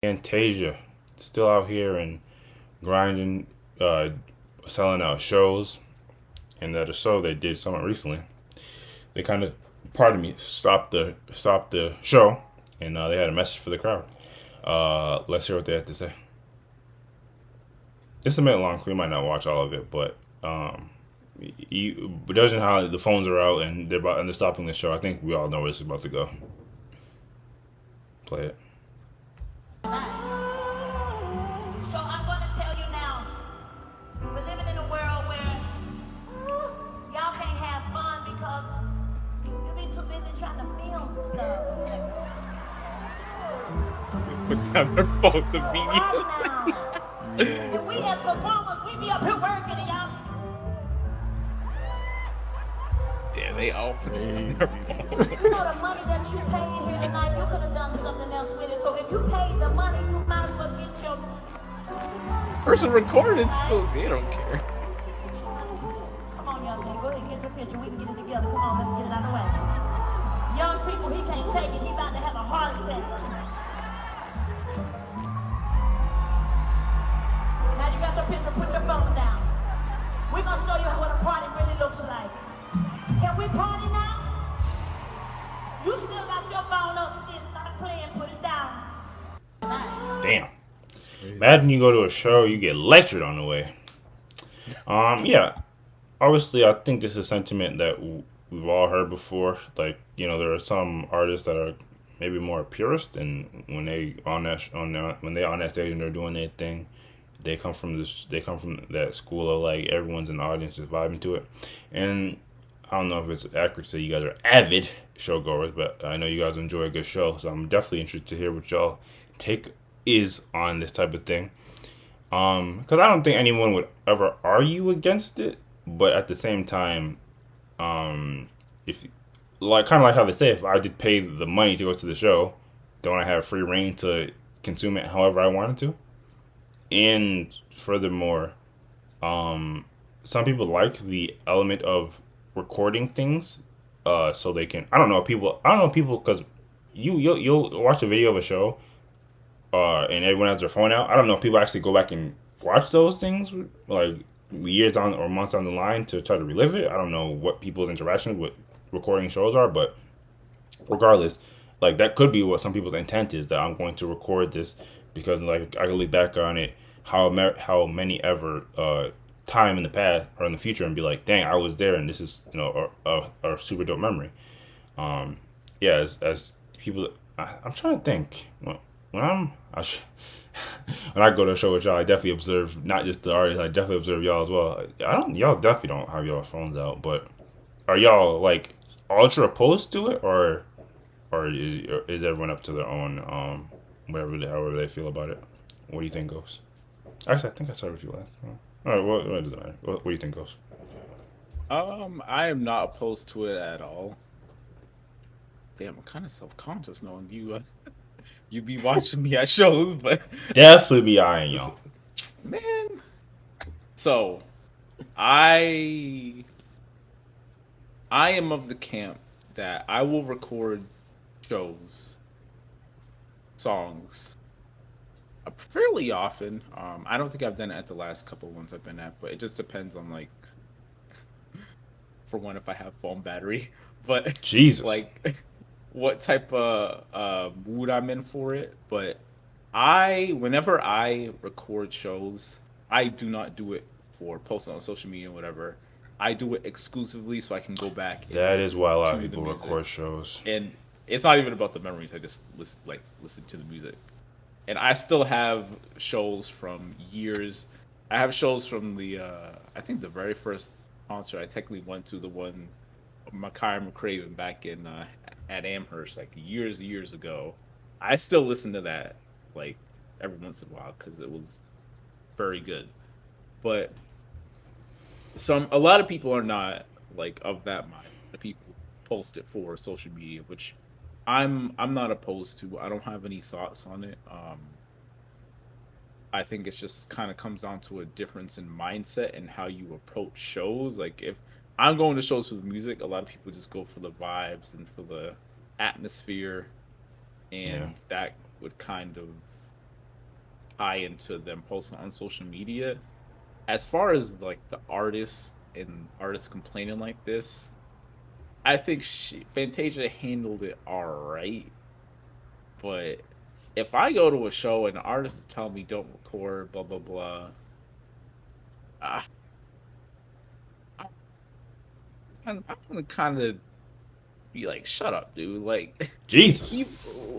Fantasia, still out here and grinding, uh, selling out shows. And at a show they did somewhat recently, they kind of, pardon me, stopped the show, and they had a message for the crowd. Let's hear what they had to say. It's a minute long, so we might not watch all of it, but judging how the phones are out and they're stopping the show, I think we all know where this is about to go. Play it. So I'm going to tell you now, we're living in a world where y'all can't have fun because you be too busy trying to film stuff. Put down their phone immediately. And we as performers, we be up here working and y'all. Yeah, they all put down their phone. You know the money that you paid here tonight, you could have done something else with it. So if you paid the money, you might as well get your Person recorded still, they don't care. Come on, young man, go ahead and get your picture. We can get it together. Come on, let's get it out of the way. Young people, he can't take it. He about to have a heart attack. Now you got your picture, put your phone down. We're gonna show you what a party really looks like. Can we party now? You still got your phone up, sis. Stop playing, put it down. Damn. Imagine you go to a show, you get lectured on the way. Yeah. Obviously, I think this is a sentiment that we've all heard before. Like, there are some artists that are maybe more purist, and when they when they on that stage and they're doing their thing, they come from this. They come from that school of like everyone's in the audience just vibing to it, and I don't know if it's accurate to say you guys are avid showgoers, but I know you guys enjoy a good show, so I'm definitely interested to hear what y'all take is on this type of thing. Because I don't think anyone would ever argue against it, but at the same time, if like kind of like how they say, if I did pay the money to go to the show, don't I have free reign to consume it however I wanted to? And furthermore, some people like the element of recording things, so they can. I don't know people. I don't know people because you'll watch a video of a show, and everyone has their phone out. I don't know if people actually go back and watch those things like years on or months on the line to try to relive it. I don't know what people's interactions with recording shows are, but regardless, like that could be what some people's intent is, that I'm going to record this because like I can look back on it how many ever time in the past or in the future and be like, dang, I was there and this is a super dope memory. Yeah, as people, I'm trying to think when when I go to a show with y'all, I definitely observe not just the artists, I definitely observe y'all as well. Y'all definitely don't have y'all phones out, but are y'all like ultra opposed to it, or is everyone up to their own however they feel about it? What do you think, Ghost? Actually, I think I started with you last time. All right, what does it matter? What do you think, Ghost? I am not opposed to it at all. Damn, I'm kind of self-conscious knowing you. You be watching me at shows, but Definitely be eyeing y'all. man. So, I I am of the camp that I will record shows, songs fairly often. I don't think I've done it at the last couple ones I've been at, but it just depends on like, for one, if I have phone battery, but Jesus. like what type of mood I'm in for it. But whenever I record shows, I do not do it for posting on social media or whatever. I do it exclusively so I can go back and That is listen why a lot of to the people music. record shows. And it's not even about the memories. I just listen to the music. And I still have shows from years. I have shows from the I think the very first concert I technically went to, the one Makai McCraven back in at Amherst like years and years ago. I still listen to that like every once in a while because it was very good. But a lot of people are not like of that mind. The people post it for social media, which I'm not opposed to. I don't have any thoughts on it. I think it's just kind of comes down to a difference in mindset and how you approach shows. Like if I'm going to shows for the music, a lot of people just go for the vibes and for the atmosphere, Yeah. and that would kind of tie into them posting on social media. As far as like the artists and artists complaining like this, I think Fantasia handled it all right. But if I go to a show and the artists tell me don't record, blah blah blah, uh, I'm gonna kind of be like, shut up, dude. Like, Jesus. we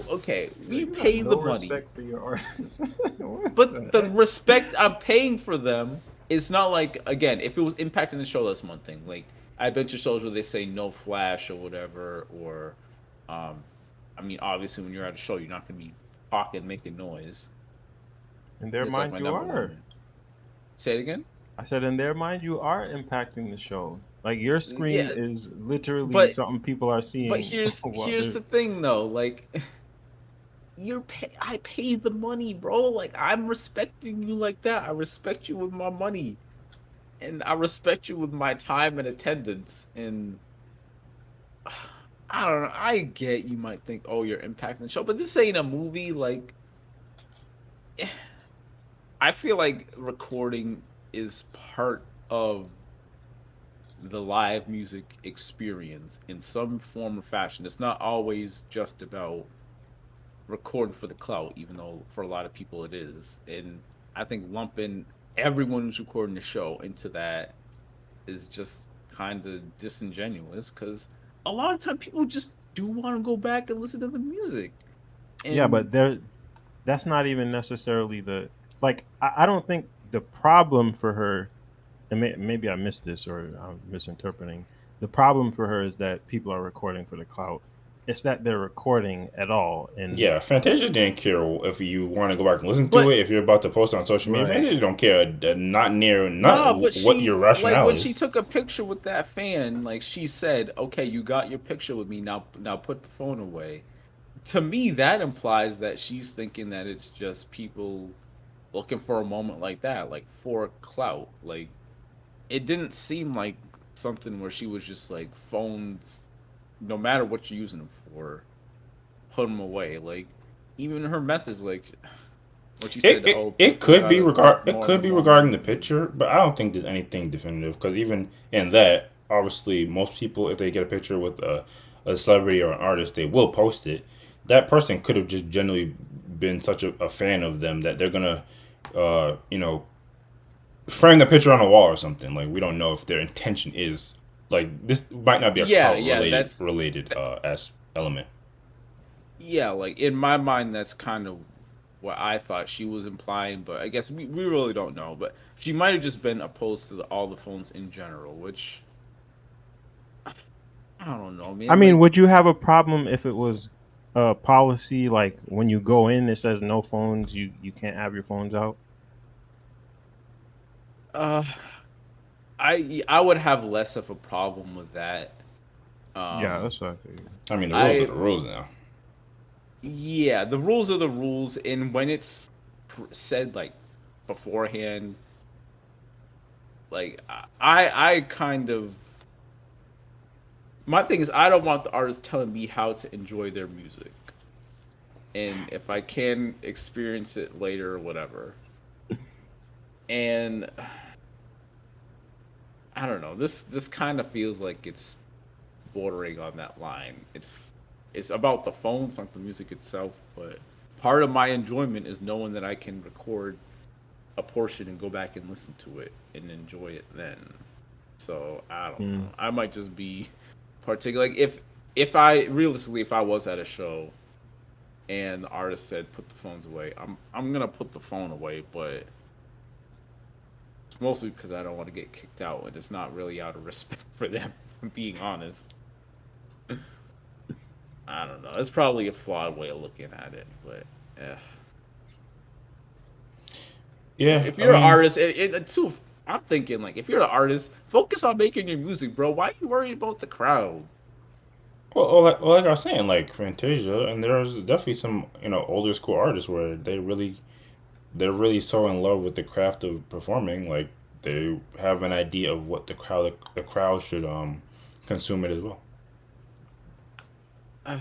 okay, we You have pay no the money, respect for your artists. What but the the heck? respect I'm paying for them, it's not like, again, if it was impacting the show, that's one thing. Like, I've been to shows where they say no flash or whatever, or um, I mean, obviously when you're at a show, you're not gonna be talking, making noise. In their It's like mind, my you number are. one. Say it again. I said, in their mind, you are impacting the show. Like your screen Yeah, is literally but something people are but seeing while here's they're. the thing though, like I paid the money, bro. Like I'm respecting you like that. I respect you with my money, and I respect you with my time and attendance. And I don't know. I get you might think, oh, you're impacting the show, but this ain't a movie. Like I feel like recording is part of the live music experience in some form or fashion. It's not always just about recording for the clout, even though for a lot of people it is. And I think lumping everyone who's recording the show into that is just kind of disingenuous because a lot of time people just do want to go back and listen to the music. Yeah, And but there, that's not even necessarily the like. I don't think the problem for her, and maybe I missed this or I'm misinterpreting. The problem for her is that people are recording for the clout. It's that they're recording at all, and Yeah, Fantasia didn't care if you want to go back and listen to but it. If you're about to post it on social media, right. Fantasia don't care. Not near not nah, but what your she like rationale when she is. took a picture with that fan, like she said, "Okay, you got your picture with me now. Put the phone away." To me, that implies that she's thinking that it's just people looking for a moment like that, like for clout. Like it didn't seem like something where she was just like phones, no matter what you're using them for, put them away. Like even her message, like what she It, said, it oh, it people could be gotta look it more in could the be moment. regarding the picture, but I don't think there's anything definitive because even in that, obviously, most people if they get a picture with a celebrity or an artist, they will post it. That person could have just generally been such a fan of them that they're gonna, you know, frame the picture on a wall or something. Like we don't know if their intention is like this might not be a Yeah, clout yeah, related that, as element. yeah. Like in my mind, that's kind of what I thought she was implying, but I guess we really don't know. But she might have just been opposed to all the phones in general, which I don't know, I man. mean, Like, would you have a problem if it was a policy like when you go in, it says no phones, you can't have your phones out? uh, I would have less of a problem with that. Yeah, Um, that's what I figured. I mean, the rules are I the rules now. yeah, the rules are the rules, and when it's said like beforehand, like I kind of my thing is I don't want the artist telling me how to enjoy their music, and if I can experience it later or whatever. And I don't know, this kind of feels like it's bordering on that line. It's about the phones, not the music itself, but part of my enjoyment is knowing that I can record a portion and go back and listen to it and enjoy it then. So I don't Hmm. know. I might just be particular. Like if I realistically, if I was at a show and the artist said put the phones away, I'm gonna put the phone away, but it's mostly because I don't want to get kicked out, and it's not really out of respect for them. If I'm being honest. I don't know. It's probably a flawed way of looking at it, but eh. Yeah, If I you're an mean, artist, too, I'm thinking like if you're an artist, focus on making your music, bro. Why are you worried about the crowd? like I was saying, like Fantasia, and there's definitely some older school artists where they're really so in love with the craft of performing, like they have an idea of what the crowd should consume it as well.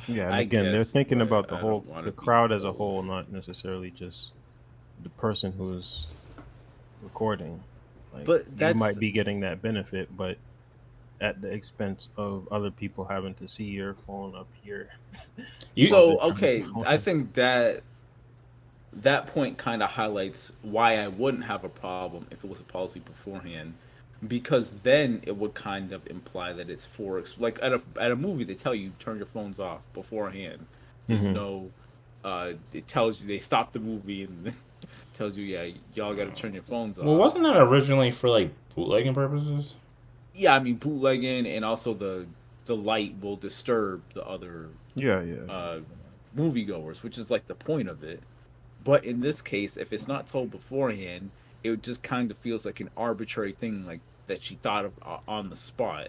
Yeah, and I again, they're guess, thinking but about I don't want the to be crowd as a told. whole, not necessarily just the person who's recording. Like But you that's might be getting that benefit, but at the expense of other people having to see your phone up here You while they're so trying to okay. I perform. think that that point kind of highlights why I wouldn't have a problem if it was a policy beforehand, because then it would kind of imply that it's like at a movie they tell you turn your phones off beforehand. There's Hmm. no, it tells you they stop the movie and tells you yeah y'all got to turn your phones well, off. wasn't that originally for like bootlegging purposes? Yeah, I mean bootlegging and also the light will disturb the other Yeah, yeah, uh moviegoers, which is like the point of it. But in this case, if it's not told beforehand, it just kind of feels like an arbitrary thing, like that she thought of on the spot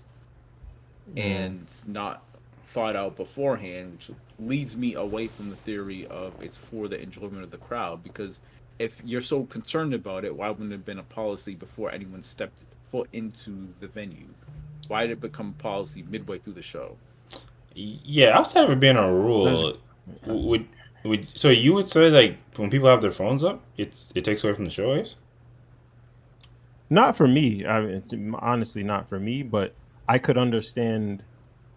yeah. and not thought out beforehand, which leads me away from the theory of it's for the enjoyment of the crowd. Because if you're so concerned about it, why wouldn't it have been a policy before anyone stepped foot into the venue? Why did it become a policy midway through the show? Yeah, outside of it being a There's rule, would so you would say like when people have their phones up, it takes away from the show, is? not for me. I mean, honestly, not for me. But I could understand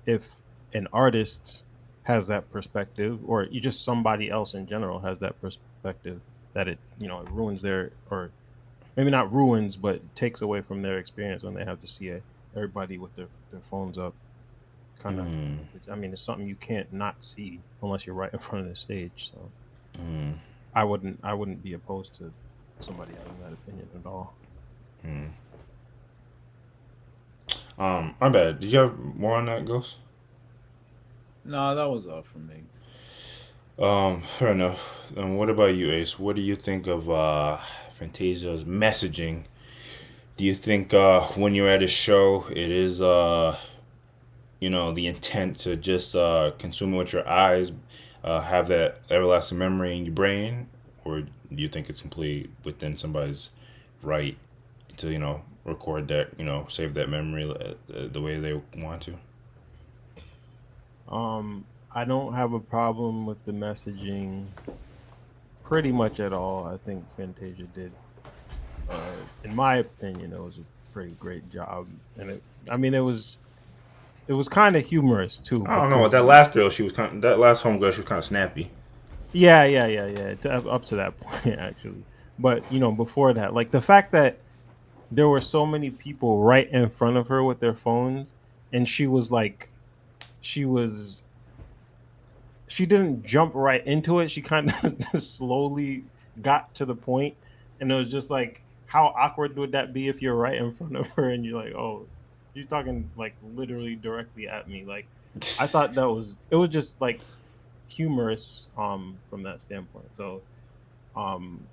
if an artist has that perspective, or you just somebody else in general has that perspective, that it ruins their, or maybe not ruins, but takes away from their experience when they have to see everybody with their phones up. Kind of, Mm, I mean, it's something you can't not see unless you're right in front of the stage. So mm, I wouldn't be opposed to somebody having that opinion at all. mm. My bad. Did you have more on that, Ghost? No, that was all for me. Fair enough. What about you, Ace? What do you think of Fantasia's messaging? Do you think when you're at a show, it is the intent to just consume it with your eyes, have that everlasting memory in your brain, or do you think it's completely within somebody's right to record that, save that memory the way they want to? I don't have a problem with the messaging pretty much at all. I think Fantasia did, in my opinion, it was a pretty great job, and I mean, it was kind of humorous too I don't know. With that because last girl, that last homegirl, she was kind of snappy. yeah, yeah, yeah, yeah, up to that point actually, but before that, like the fact that there were so many people right in front of her with their phones, and she was she didn't jump right into it. She kind of slowly got to the point, and it was just like, how awkward would that be if you're right in front of her and you're like, oh, you're talking like literally directly at me? Like, I thought it was just like humorous from that standpoint. So um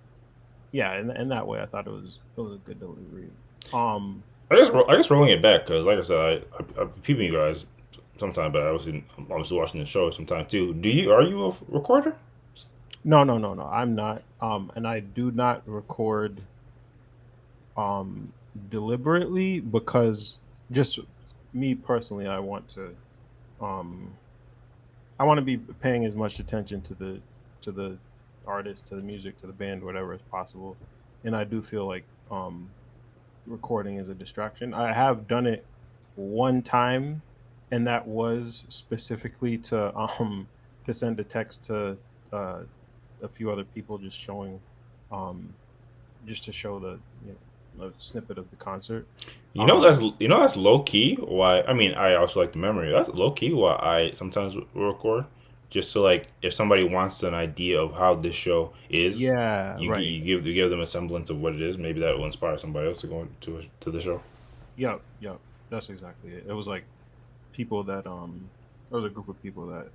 yeah, in that way, I thought it was a good delivery. Um I guess rolling it back because, like I said, I'm peeping you guys sometimes, but I'm obviously watching the show sometimes too. Are you a recorder? no, no, no, no, I'm not. And I do not record um deliberately because, just me personally, um I want to be paying as much attention to the artist, to the music, to the band, whatever as possible. And I do feel like recording is a distraction. I have done it one time, and that was specifically to send a text to uh a few other people, just showing um just to show a snippet of the concert. um That's low key. Why? I mean, I also like the memory. That's low key. Why I sometimes will record just to like if somebody wants an idea of how this show is, yeah, right. you give them a semblance of what it is. Maybe that will inspire somebody else to go to the show. Yep, yep, that's exactly it. It was like people that there was a group of people that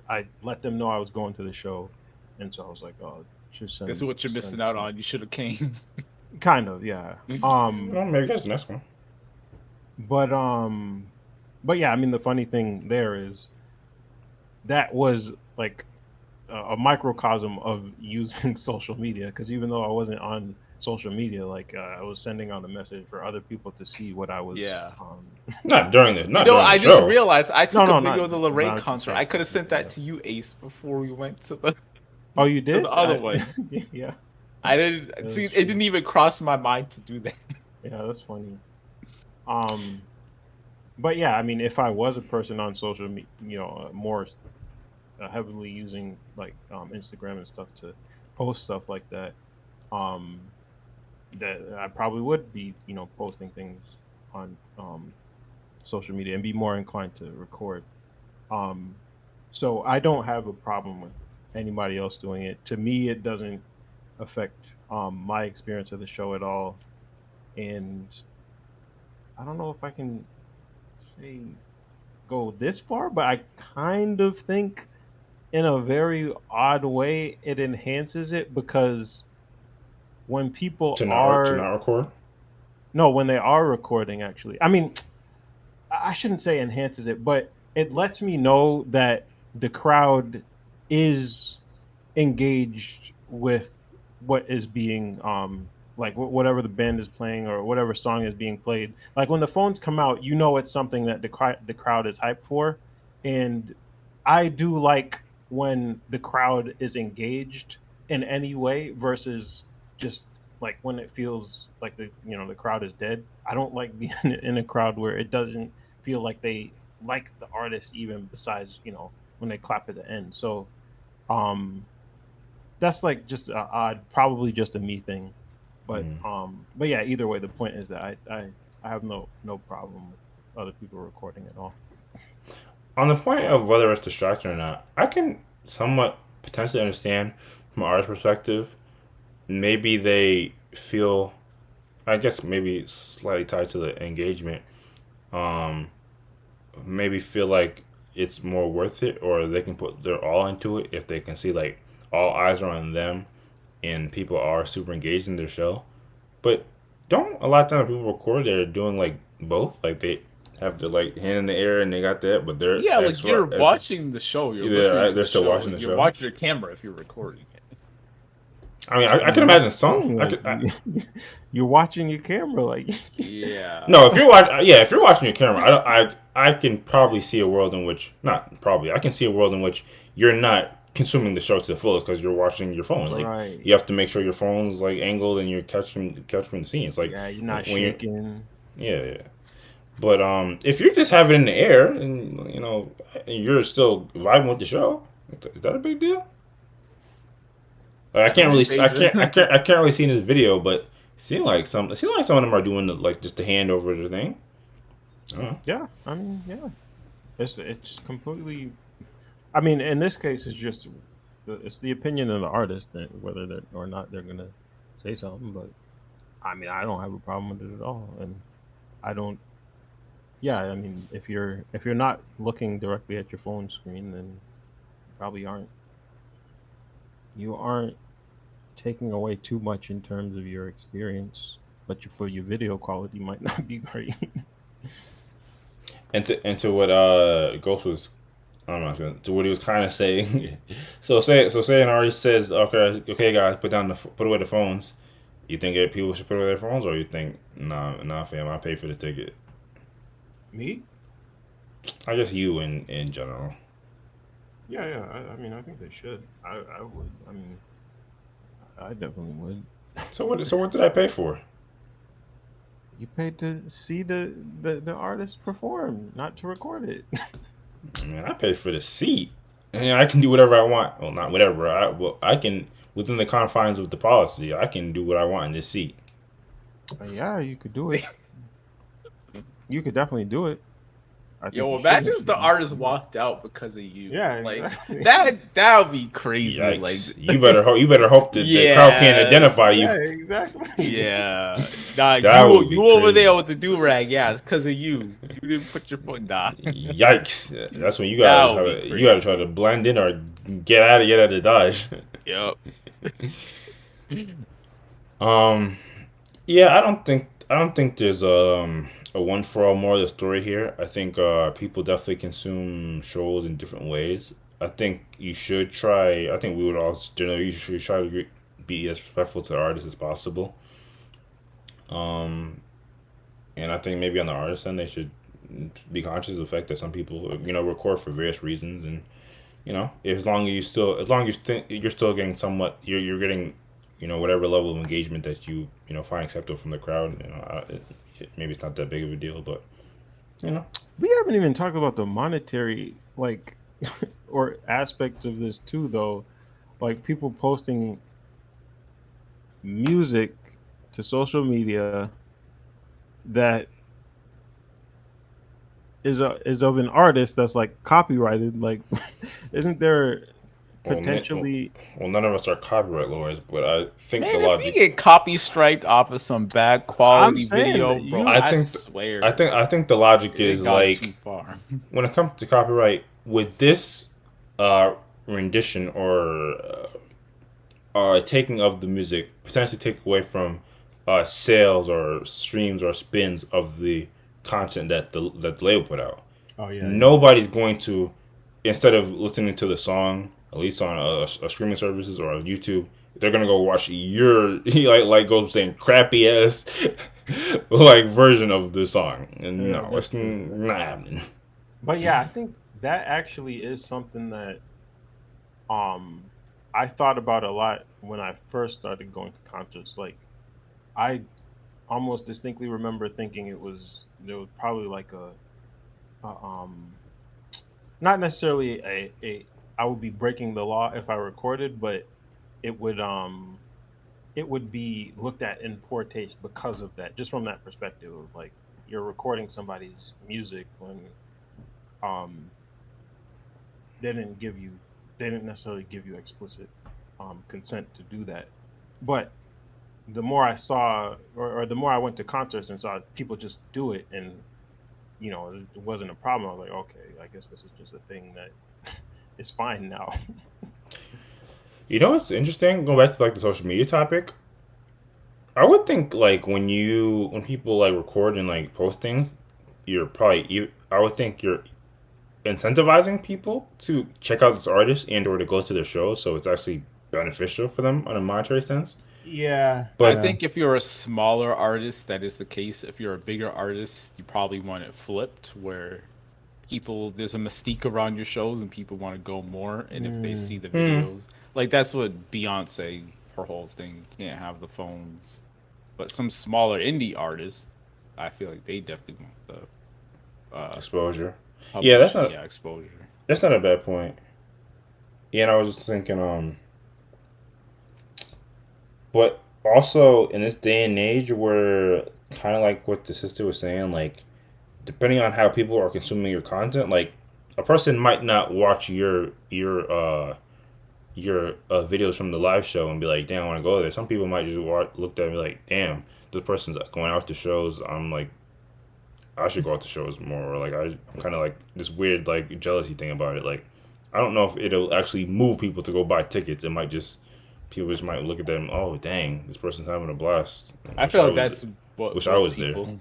I let them know I was going to the show, and so I was like, oh, just This is send what you're missing send out send on. You should have came. kind of, yeah. Well, maybe that's the next one. But but yeah, I mean, the funny thing there is that was like a microcosm of using social media, because even though I wasn't on social media, like I was sending out a message for other people to see what I was Yeah. Not during the I just show. realized I No, took a no, video of the Lorraine not concert. I sorry, could have sent yeah. that to you, Ace, before we went to Oh, you the did? other one. Yeah. I didn't see. That's It true. didn't even cross my mind to do that. Yeah, that's funny. Um, but yeah, I mean, if I was a person on social media, more heavily using like Instagram and stuff to post stuff like that, um, that I probably would be, posting things on social media and be more inclined to record. Um, so I don't have a problem with anybody else doing it. To me, it doesn't affect my experience of the show at all. And I don't know if I can say go this far, but I kind of think in a very odd way it enhances it because when people to are not record. no, when they are recording actually. I mean, I shouldn't say enhances it, but it lets me know that the crowd is engaged with what is being like whatever the band is playing or whatever song is being played. Like when the phones come out, it's something that the crowd is hyped for, and I do like when the crowd is engaged in any way versus just like when it feels like the crowd is dead. I don't like being in a crowd where it doesn't feel like they like the artist even besides when they clap at the end. So um that's like just a odd, probably just a me thing. But yeah, either way, the point is that I have no problem with other people recording at all. On the point of whether it's distraction or not, I can somewhat potentially understand from an artist's perspective. Maybe they feel, I guess maybe slightly tied to the engagement. Um, Maybe feel like it's more worth it, or they can put their all into it if they can see like all eyes are on them and people are super engaged in their show. But don't a lot of times people record they're doing like both, like they have their like hand in the air and they got that, but they're Yeah, like extra you're as watching the show, you're listening yeah to they're the still show, watching the you're show. watching your camera if you're recording it. I mean, I What can do imagine you some. mean? I could. You're watching your camera, like Yeah. No, if you're watching, yeah, if you're watching your camera, I can probably see a world in which, not probably, I can see a world in which you're not consuming the show to the fullest because you're watching your phone. Like right. you have to make sure your phone's like angled and you're catching the scenes. Like Yeah, you're not when you're, shaking. yeah, yeah. But if you're just having it in the air and you're still vibing with the show, is that a big deal? Like, I That's can't really, Fantasia. I can't really see in this video, but it seems like some of them are doing the, like just the hand over the thing. I don't know. Yeah, I mean, yeah, it's completely. I mean, in this case, it's the opinion of the artist that whether that or not they're gonna say something. But I mean, I don't have a problem with it at all, and I don't. Yeah, I mean, if you're not looking directly at your phone screen, then you probably aren't taking away too much in terms of your experience. But for your video quality might not be great. And to what Ghost was, I don't know, to what he was kind of saying. So say an artist says, okay guys, put away the phones. You think that people should put away their phones, or you think nah fam, I pay for the ticket. Me? I guess you in general. Yeah, yeah. I mean, I think they should. I would. I mean, I definitely would. So what did I pay for? You paid to see the artist perform, not to record it. I mean, I paid for the seat, and I can do whatever I want. Well, not whatever. I can within the confines of the policy. I can do what I want in this seat. Yeah, you could do it. You could definitely do it. I think Yo, you imagine should. if the artist walked out because of you. Yeah, Like exactly. that would be crazy. Yikes! Like You better hope that the crowd can't yeah. identify you. Yeah, exactly. Yeah. Nah, That would be you over crazy. there with the do rag, yeah, it's cause of you. You didn't put your foot down. Yikes! That's when That would be you gotta try to blend in or get out of Dodge. Yep. um, yeah, I don't think there's a one for all moral of the story here. I think people definitely consume shows in different ways. I think you should try. I think we would all generally you should try to be as respectful to the artist as possible. Um, and I think maybe on the artist end they should be conscious of the fact that some people record for various reasons, and as long as you think you're still getting somewhat you're getting whatever level of engagement that you find acceptable from the crowd. Maybe it's not that big of a deal, but you know, We haven't even talked about the monetary like or aspects of this too, though. Like people posting music to social media that is of an artist that's like copyrighted. Like, isn't there well, potentially? none of us are copyright lawyers, but I think the Man, if we logic. get copy striked off of some bad I'm quality saying video, that bro, you. I I think, swear the logic they is gone too like far. when it comes to copyright, with this rendition or taking of the music potentially take away from sales or streams or spins of the content that the label put out. Oh yeah, yeah. Nobody's going to, instead of listening to the song, at least on a streaming services or on YouTube, they're gonna go watch your like go saying crappy ass like version of the song, and Yeah, no, that's it's true. not happening. But yeah, I think that actually is something that I thought about a lot when I first started going to concerts. Like I almost distinctly remember thinking there was probably like a not necessarily a I would be breaking the law if I recorded, but it would um it would be looked at in poor taste because of that. Just from that perspective of like you're recording somebody's music when um they didn't give you they didn't necessarily give you explicit consent to do that. But the more I saw or the more I went to concerts and saw people just do it and it wasn't a problem. I was like, okay, I guess this is just a thing that is fine now. What's interesting? Going back to like the social media topic, I would think like when people like record and like post things, I would think you're incentivizing people to check out this artist and or to go to their shows, so it's actually beneficial for them on a monetary sense. Yeah, I But yeah. think if you're a smaller artist, that is the case. If you're a bigger artist, you probably want it flipped, where there's a mystique around your shows and people want to go more. And if they see the videos, like that's what Beyonce, her whole thing, you can't have the phones. But some smaller indie artists, I feel like they definitely want the exposure, yeah, publishing, yeah, exposure. that's not a bad point. Yeah, and I was just thinking, but also in this day and age where kind of like what the sister was saying, like depending on how people are consuming your content, like a person might not watch your videos from the live show and be like, damn, I want to go there. Some people might just look at me like, damn, this person's going out to shows. I'm like, I should go out to shows more. Or like, I'm kind of like this weird like jealousy thing about it. Like, I don't know if it'll actually move people to go buy tickets. It might just people just might look at them. Oh, dang, this person's having a blast. I Wish feel like was that's what wish I most was there. people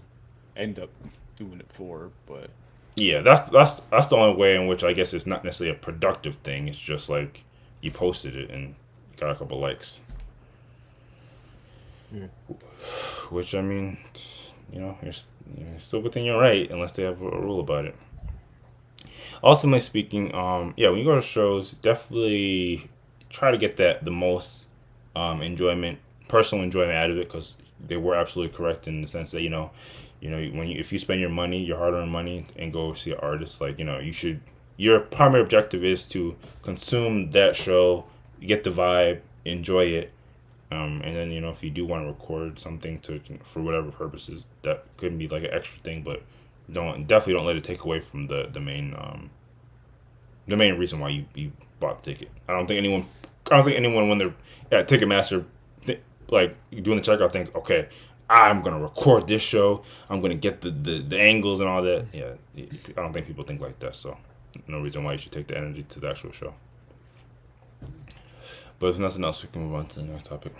end up doing it for. But Yeah, that's the only way in which I guess it's not necessarily a productive thing. It's just like you posted it and got a couple likes. Mm. Which I mean, you're still within your right unless they have a rule about it. Ultimately speaking, yeah, when you go to shows, definitely try to get the most enjoyment, personal enjoyment out of it, because they were absolutely correct in the sense that if you spend your money, your hard-earned money, and go see an artist, like you should. Your primary objective is to consume that show, get the vibe, enjoy it, and then if you do want to record something for whatever purposes, that could be like an extra thing, but definitely don't let it take away from the main reason why you bought the ticket. I don't think anyone when they're at Ticketmaster, like doing the checkout things. Okay, I'm gonna record this show. I'm gonna get the angles and all that. Yeah, I don't think people think like that. So no reason why you should take the energy to the actual show. But if nothing else, we can move on to the next topic.